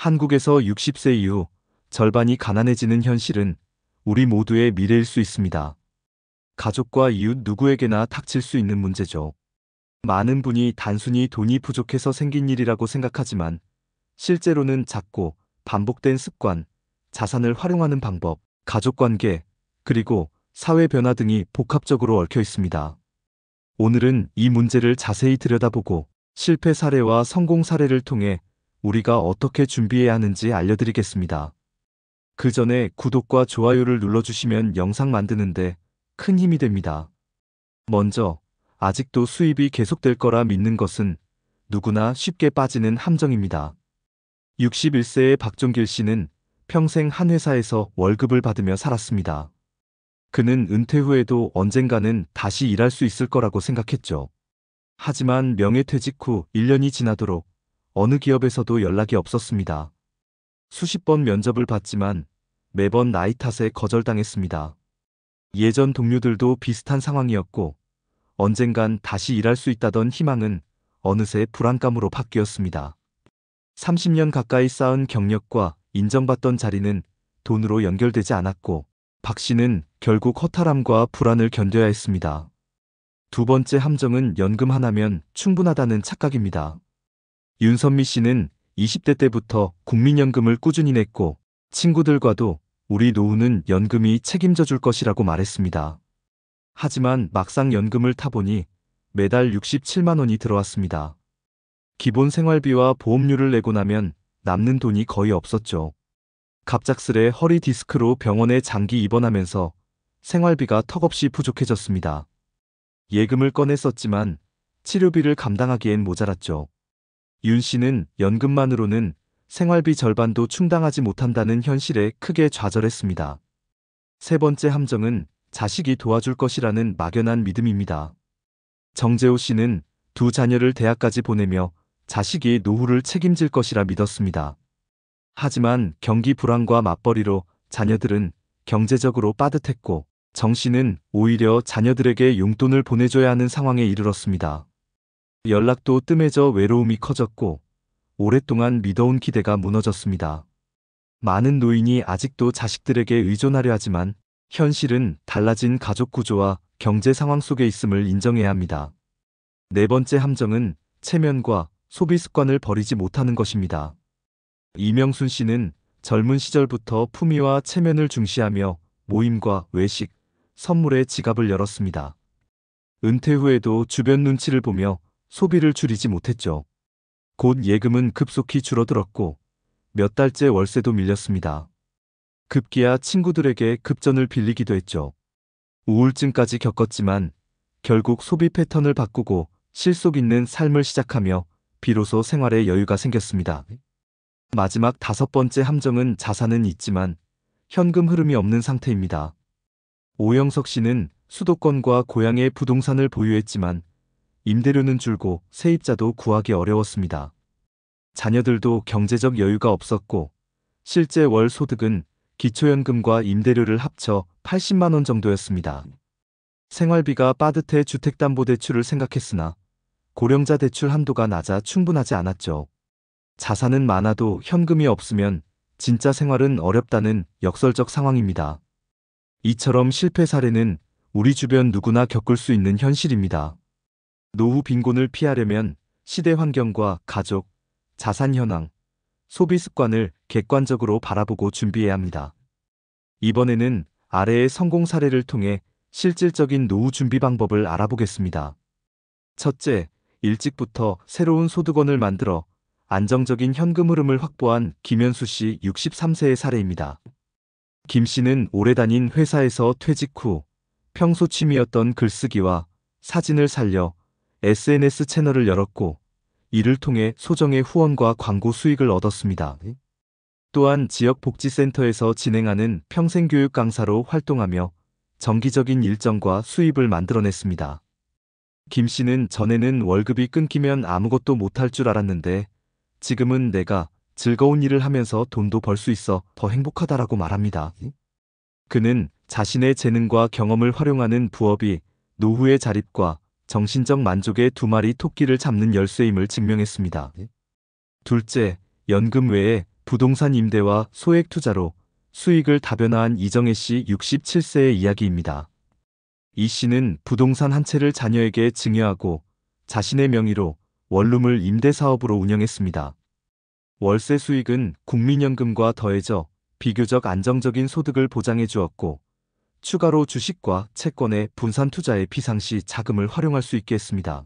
한국에서 60세 이후 절반이 가난해지는 현실은 우리 모두의 미래일 수 있습니다. 가족과 이웃 누구에게나 닥칠 수 있는 문제죠. 많은 분이 단순히 돈이 부족해서 생긴 일이라고 생각하지만 실제로는 작고 반복된 습관, 자산을 활용하는 방법, 가족관계, 그리고 사회 변화 등이 복합적으로 얽혀 있습니다. 오늘은 이 문제를 자세히 들여다보고 실패 사례와 성공 사례를 통해 우리가 어떻게 준비해야 하는지 알려드리겠습니다. 그 전에 구독과 좋아요를 눌러주시면 영상 만드는데 큰 힘이 됩니다. 먼저, 아직도 수입이 계속될 거라 믿는 것은 누구나 쉽게 빠지는 함정입니다. 61세의 박종길 씨는 평생 한 회사에서 월급을 받으며 살았습니다. 그는 은퇴 후에도 언젠가는 다시 일할 수 있을 거라고 생각했죠. 하지만 명예퇴직 후 1년이 지나도록 어느 기업에서도 연락이 없었습니다. 수십 번 면접을 봤지만 매번 나이 탓에 거절당했습니다. 예전 동료들도 비슷한 상황이었고 언젠간 다시 일할 수 있다던 희망은 어느새 불안감으로 바뀌었습니다. 30년 가까이 쌓은 경력과 인정받던 자리는 돈으로 연결되지 않았고 박 씨는 결국 허탈함과 불안을 견뎌야 했습니다. 두 번째 함정은 연금 하나면 충분하다는 착각입니다. 윤선미 씨는 20대 때부터 국민연금을 꾸준히 냈고 친구들과도 우리 노후는 연금이 책임져 줄 것이라고 말했습니다. 하지만 막상 연금을 타보니 매달 67만 원이 들어왔습니다. 기본 생활비와 보험료를 내고 나면 남는 돈이 거의 없었죠. 갑작스레 허리 디스크로 병원에 장기 입원하면서 생활비가 턱없이 부족해졌습니다. 예금을 꺼내 썼지만 치료비를 감당하기엔 모자랐죠. 윤 씨는 연금만으로는 생활비 절반도 충당하지 못한다는 현실에 크게 좌절했습니다. 세 번째 함정은 자식이 도와줄 것이라는 막연한 믿음입니다. 정재호 씨는 두 자녀를 대학까지 보내며 자식이 노후를 책임질 것이라 믿었습니다. 하지만 경기 불황과 맞벌이로 자녀들은 경제적으로 빠듯했고 정 씨는 오히려 자녀들에게 용돈을 보내줘야 하는 상황에 이르렀습니다. 연락도 뜸해져 외로움이 커졌고 오랫동안 믿어온 기대가 무너졌습니다. 많은 노인이 아직도 자식들에게 의존하려 하지만 현실은 달라진 가족 구조와 경제 상황 속에 있음을 인정해야 합니다. 네 번째 함정은 체면과 소비 습관을 버리지 못하는 것입니다. 이명순 씨는 젊은 시절부터 품위와 체면을 중시하며 모임과 외식, 선물에 지갑을 열었습니다. 은퇴 후에도 주변 눈치를 보며 소비를 줄이지 못했죠. 곧 예금은 급속히 줄어들었고 몇 달째 월세도 밀렸습니다. 급기야 친구들에게 급전을 빌리기도 했죠. 우울증까지 겪었지만 결국 소비 패턴을 바꾸고 실속 있는 삶을 시작하며 비로소 생활에 여유가 생겼습니다. 마지막 다섯 번째 함정은 자산은 있지만 현금 흐름이 없는 상태입니다. 오영석 씨는 수도권과 고향의 부동산을 보유했지만 임대료는 줄고 세입자도 구하기 어려웠습니다. 자녀들도 경제적 여유가 없었고 실제 월 소득은 기초연금과 임대료를 합쳐 80만 원 정도였습니다. 생활비가 빠듯해 주택담보대출을 생각했으나 고령자 대출 한도가 낮아 충분하지 않았죠. 자산은 많아도 현금이 없으면 진짜 생활은 어렵다는 역설적 상황입니다. 이처럼 실패 사례는 우리 주변 누구나 겪을 수 있는 현실입니다. 노후 빈곤을 피하려면 시대 환경과 가족, 자산 현황, 소비 습관을 객관적으로 바라보고 준비해야 합니다. 이번에는 아래의 성공 사례를 통해 실질적인 노후 준비 방법을 알아보겠습니다. 첫째, 일찍부터 새로운 소득원을 만들어 안정적인 현금 흐름을 확보한 김현수 씨 63세의 사례입니다. 김 씨는 오래 다닌 회사에서 퇴직 후 평소 취미였던 글쓰기와 사진을 살려 SNS 채널을 열었고 이를 통해 소정의 후원과 광고 수익을 얻었습니다. 또한 지역복지센터에서 진행하는 평생교육 강사로 활동하며 정기적인 일정과 수입을 만들어냈습니다. 김 씨는 전에는 월급이 끊기면 아무것도 못할 줄 알았는데 지금은 내가 즐거운 일을 하면서 돈도 벌 수 있어 더 행복하다라고 말합니다. 그는 자신의 재능과 경험을 활용하는 부업이 노후의 자립과 정신적 만족의 두 마리 토끼를 잡는 열쇠임을 증명했습니다. 둘째, 연금 외에 부동산 임대와 소액 투자로 수익을 다변화한 이정혜 씨 67세의 이야기입니다. 이 씨는 부동산 한 채를 자녀에게 증여하고 자신의 명의로 원룸을 임대사업으로 운영했습니다. 월세 수익은 국민연금과 더해져 비교적 안정적인 소득을 보장해 주었고, 추가로 주식과 채권의 분산 투자에 비상시 자금을 활용할 수 있게 했습니다.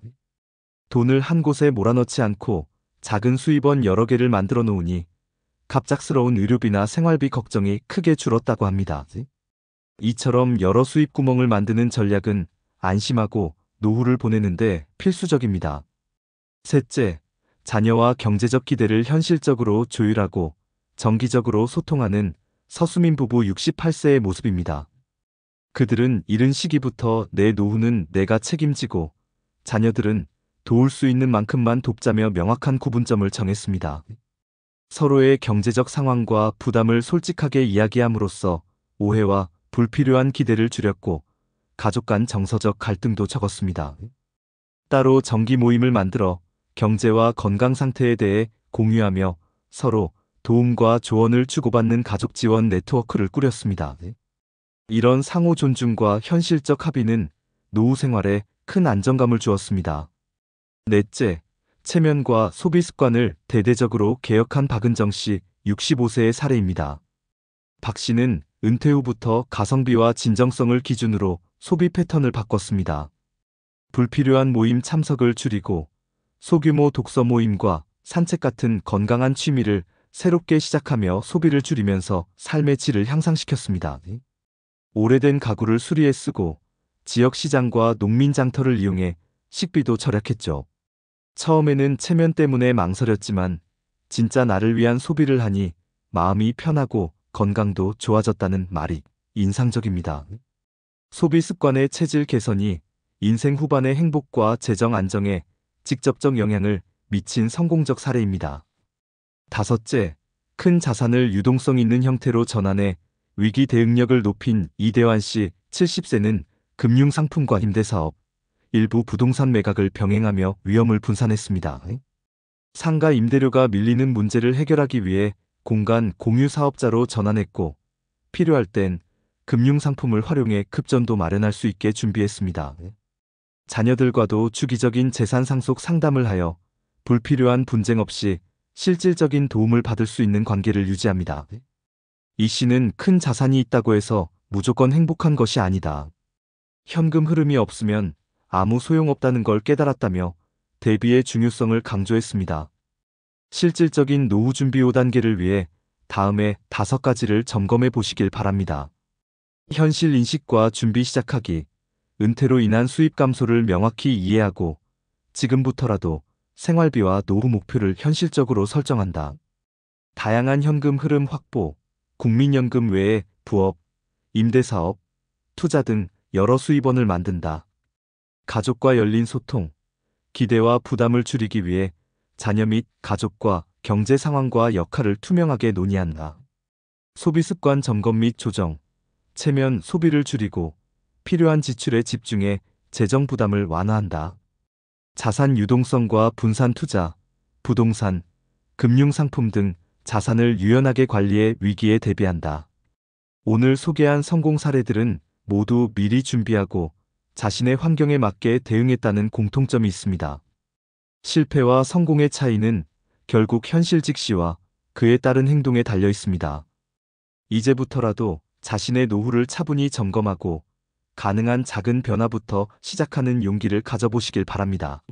돈을 한 곳에 몰아넣지 않고 작은 수입원 여러 개를 만들어 놓으니 갑작스러운 의료비나 생활비 걱정이 크게 줄었다고 합니다. 이처럼 여러 수입 구멍을 만드는 전략은 안심하고 노후를 보내는데 필수적입니다. 셋째, 자녀와 경제적 기대를 현실적으로 조율하고 정기적으로 소통하는 서수민 부부 68세의 모습입니다. 그들은 이른 시기부터 내 노후는 내가 책임지고 자녀들은 도울 수 있는 만큼만 돕자며 명확한 구분점을 정했습니다. 서로의 경제적 상황과 부담을 솔직하게 이야기함으로써 오해와 불필요한 기대를 줄였고 가족 간 정서적 갈등도 적었습니다. 따로 정기 모임을 만들어 경제와 건강 상태에 대해 공유하며 서로 도움과 조언을 주고받는 가족 지원 네트워크를 꾸렸습니다. 이런 상호 존중과 현실적 합의는 노후 생활에 큰 안정감을 주었습니다. 넷째, 체면과 소비 습관을 대대적으로 개혁한 박은정 씨 65세의 사례입니다. 박 씨는 은퇴 후부터 가성비와 진정성을 기준으로 소비 패턴을 바꿨습니다. 불필요한 모임 참석을 줄이고 소규모 독서 모임과 산책 같은 건강한 취미를 새롭게 시작하며 소비를 줄이면서 삶의 질을 향상시켰습니다. 오래된 가구를 수리해 쓰고 지역 시장과 농민 장터를 이용해 식비도 절약했죠. 처음에는 체면 때문에 망설였지만 진짜 나를 위한 소비를 하니 마음이 편하고 건강도 좋아졌다는 말이 인상적입니다. 소비 습관의 체질 개선이 인생 후반의 행복과 재정 안정에 직접적 영향을 미친 성공적 사례입니다. 다섯째, 큰 자산을 유동성 있는 형태로 전환해 위기 대응력을 높인 이대환 씨 70세는 금융상품과 임대사업, 일부 부동산 매각을 병행하며 위험을 분산했습니다. 상가 임대료가 밀리는 문제를 해결하기 위해 공간 공유 사업자로 전환했고, 필요할 땐 금융상품을 활용해 급전도 마련할 수 있게 준비했습니다. 자녀들과도 주기적인 재산 상속 상담을 하여 불필요한 분쟁 없이 실질적인 도움을 받을 수 있는 관계를 유지합니다. 이 씨는 큰 자산이 있다고 해서 무조건 행복한 것이 아니다. 현금 흐름이 없으면 아무 소용없다는 걸 깨달았다며 대비의 중요성을 강조했습니다. 실질적인 노후 준비 5단계를 위해 다음에 5가지를 점검해 보시길 바랍니다. 현실 인식과 준비 시작하기. 은퇴로 인한 수입 감소를 명확히 이해하고 지금부터라도 생활비와 노후 목표를 현실적으로 설정한다. 다양한 현금 흐름 확보. 국민연금 외에 부업, 임대사업, 투자 등 여러 수입원을 만든다. 가족과 열린 소통. 기대와 부담을 줄이기 위해 자녀 및 가족과 경제 상황과 역할을 투명하게 논의한다. 소비 습관 점검 및 조정. 체면 소비를 줄이고 필요한 지출에 집중해 재정 부담을 완화한다. 자산 유동성과 분산 투자, 부동산, 금융상품 등 자산을 유연하게 관리해 위기에 대비한다. 오늘 소개한 성공 사례들은 모두 미리 준비하고 자신의 환경에 맞게 대응했다는 공통점이 있습니다. 실패와 성공의 차이는 결국 현실 직시와 그에 따른 행동에 달려 있습니다. 이제부터라도 자신의 노후를 차분히 점검하고 가능한 작은 변화부터 시작하는 용기를 가져보시길 바랍니다.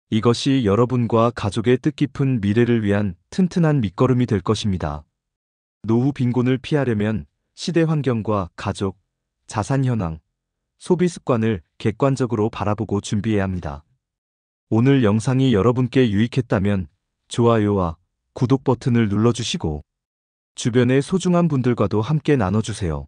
이것이 여러분과 가족의 뜻깊은 미래를 위한 튼튼한 밑거름이 될 것입니다. 노후 빈곤을 피하려면 시대 환경과 가족, 자산 현황, 소비 습관을 객관적으로 바라보고 준비해야 합니다. 오늘 영상이 여러분께 유익했다면 좋아요와 구독 버튼을 눌러주시고 주변의 소중한 분들과도 함께 나눠주세요.